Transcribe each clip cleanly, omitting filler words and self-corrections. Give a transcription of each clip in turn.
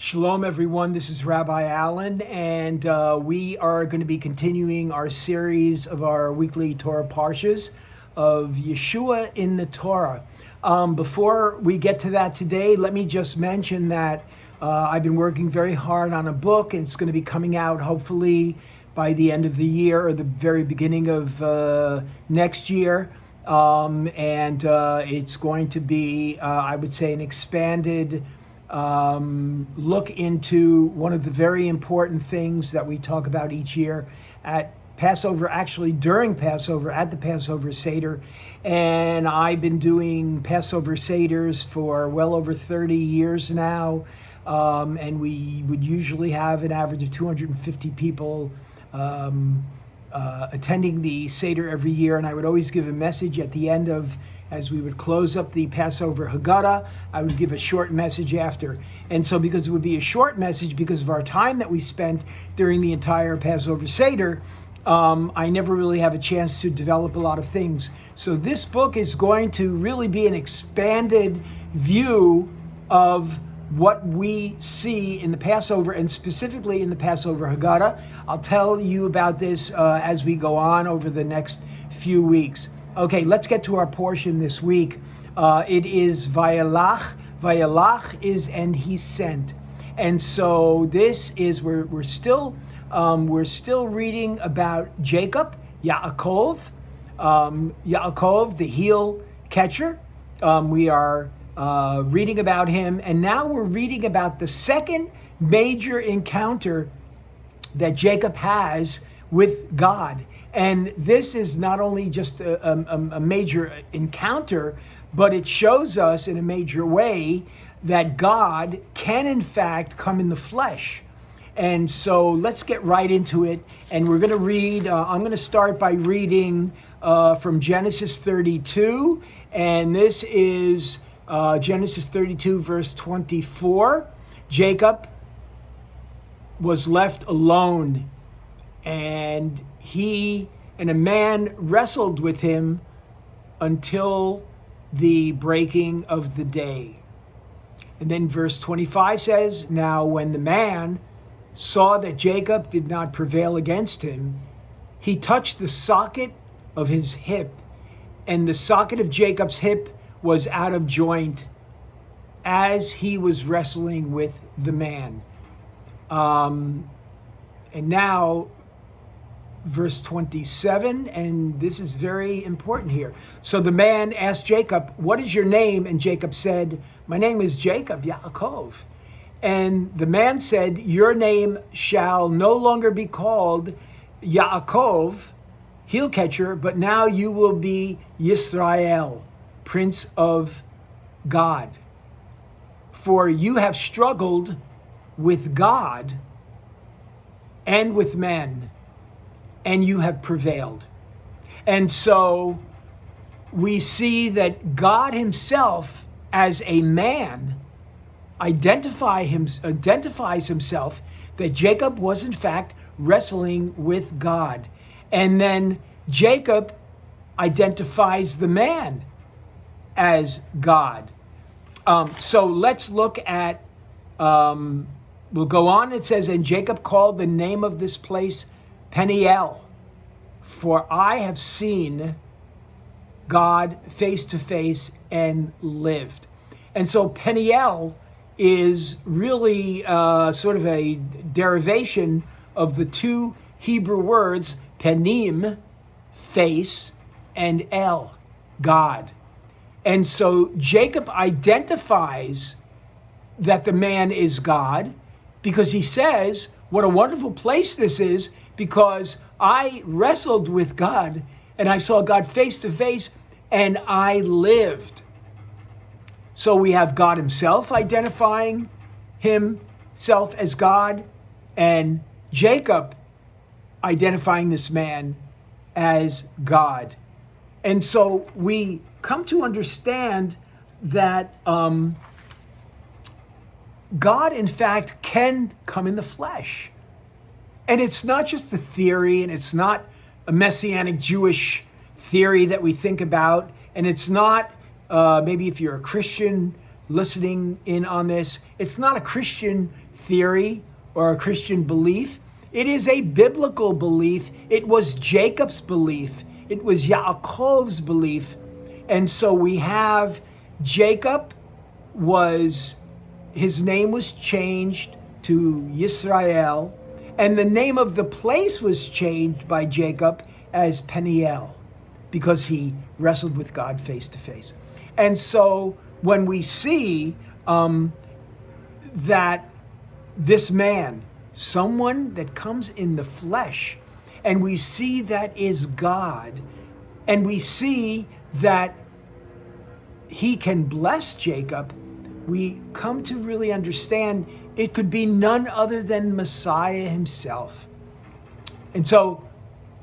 Shalom, everyone. This is Rabbi Allen, and we are going to be continuing our series of our weekly Torah Parshas of Yeshua in the Torah. Before we get to that today, let me just mention that I've been working very hard on a book, and it's going to be coming out hopefully by the end of the year or the very beginning of next year. It's going to be, I would say, an expanded look into one of the very important things that we talk about each year at Passover, actually during Passover, at the Passover Seder. And I've been doing Passover Seders for well over 30 years now. And we would usually have an average of 250 people attending the Seder every year. And I would always give a message at the end of, as we would close up the Passover Haggadah, I would give a short message after. And so because it would be a short message, because of our time that we spent during the entire Passover Seder, I never really have a chance to develop a lot of things. So this book is going to really be an expanded view of what we see in the Passover, and specifically in the Passover Haggadah. I'll tell you about this as we go on over the next few weeks. Okay, let's get to our portion this week. It is Vayalach. Vayalach is and he sent. And so this is we're still reading about Jacob, Yaakov, Yaakov, the heel catcher. We are reading about him, and now we're reading about the second major encounter that Jacob has with God. And this is not only just a major encounter, but it shows us in a major way that God can in fact come in the flesh. And so let's get right into it. And we're going to read, I'm going to start by reading from Genesis 32. And this is Genesis 32, verse 24. Jacob was left alone, and a man wrestled with him until the breaking of the day. And then verse 25 says, now when the man saw that Jacob did not prevail against him, he touched the socket of his hip, and the socket of Jacob's hip was out of joint as he was wrestling with the man. And now verse 27, and this is very important here. So the man asked Jacob, what is your name? And Jacob said, my name is Jacob, Yaakov. And the man said, your name shall no longer be called Yaakov, heel catcher, but now you will be Yisrael, Prince of God. For you have struggled with God and with men, and you have prevailed. And so we see that God himself as a man identifies himself that Jacob was in fact wrestling with God. And then Jacob identifies the man as God. So let's look at, we'll go on. It says, and Jacob called the name of this place Peniel, for I have seen God face to face and lived. And so Peniel is really sort of a derivation of the two Hebrew words, penim, face, and el, God. And so Jacob identifies that the man is God because he says, what a wonderful place this is, because I wrestled with God and I saw God face to face and I lived. So we have God himself identifying himself as God, and Jacob identifying this man as God. And so we come to understand that God, in fact, can come in the flesh. And it's not just a theory, and it's not a Messianic Jewish theory that we think about, and it's not, maybe if you're a Christian listening in on this, it's not a Christian theory or a Christian belief. It is a biblical belief. It was Jacob's belief. It was Yaakov's belief. And so we have Jacob his name was changed to Yisrael, and the name of the place was changed by Jacob as Peniel, because he wrestled with God face to face. And so when we see that this man, someone that comes in the flesh, and we see that is God, and we see that he can bless Jacob, we come to really understand it could be none other than Messiah himself. And so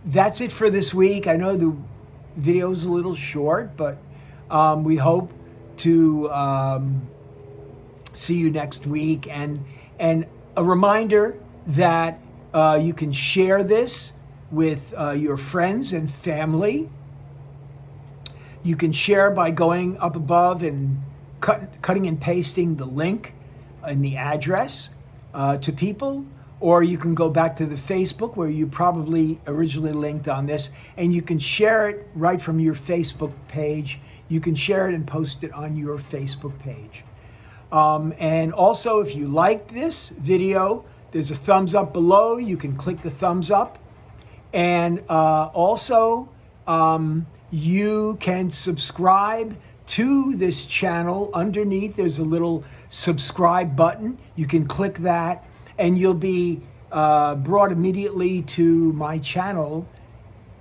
that's it for this week. I know the video is a little short, but we hope to see you next week. And a reminder that you can share this with your friends and family. You can share by going up above and cutting and pasting the link and the address to people, or you can go back to the Facebook where you probably originally linked on this, and you can share it right from your Facebook page. You can share it and post it on your Facebook page. And also, if you liked this video, there's a thumbs up below. You can click the thumbs up. And also, you can subscribe to this channel. Underneath, there's a little subscribe button. You can click that, and you'll be brought immediately to my channel.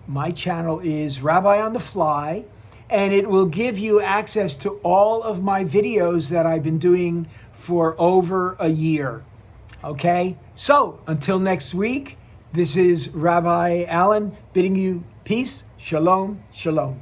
My channel is Rabbi on the Fly, and it will give you access to all of my videos that I've been doing for over a year. Okay? So, until next week, this is Rabbi Allen bidding you peace, shalom, shalom.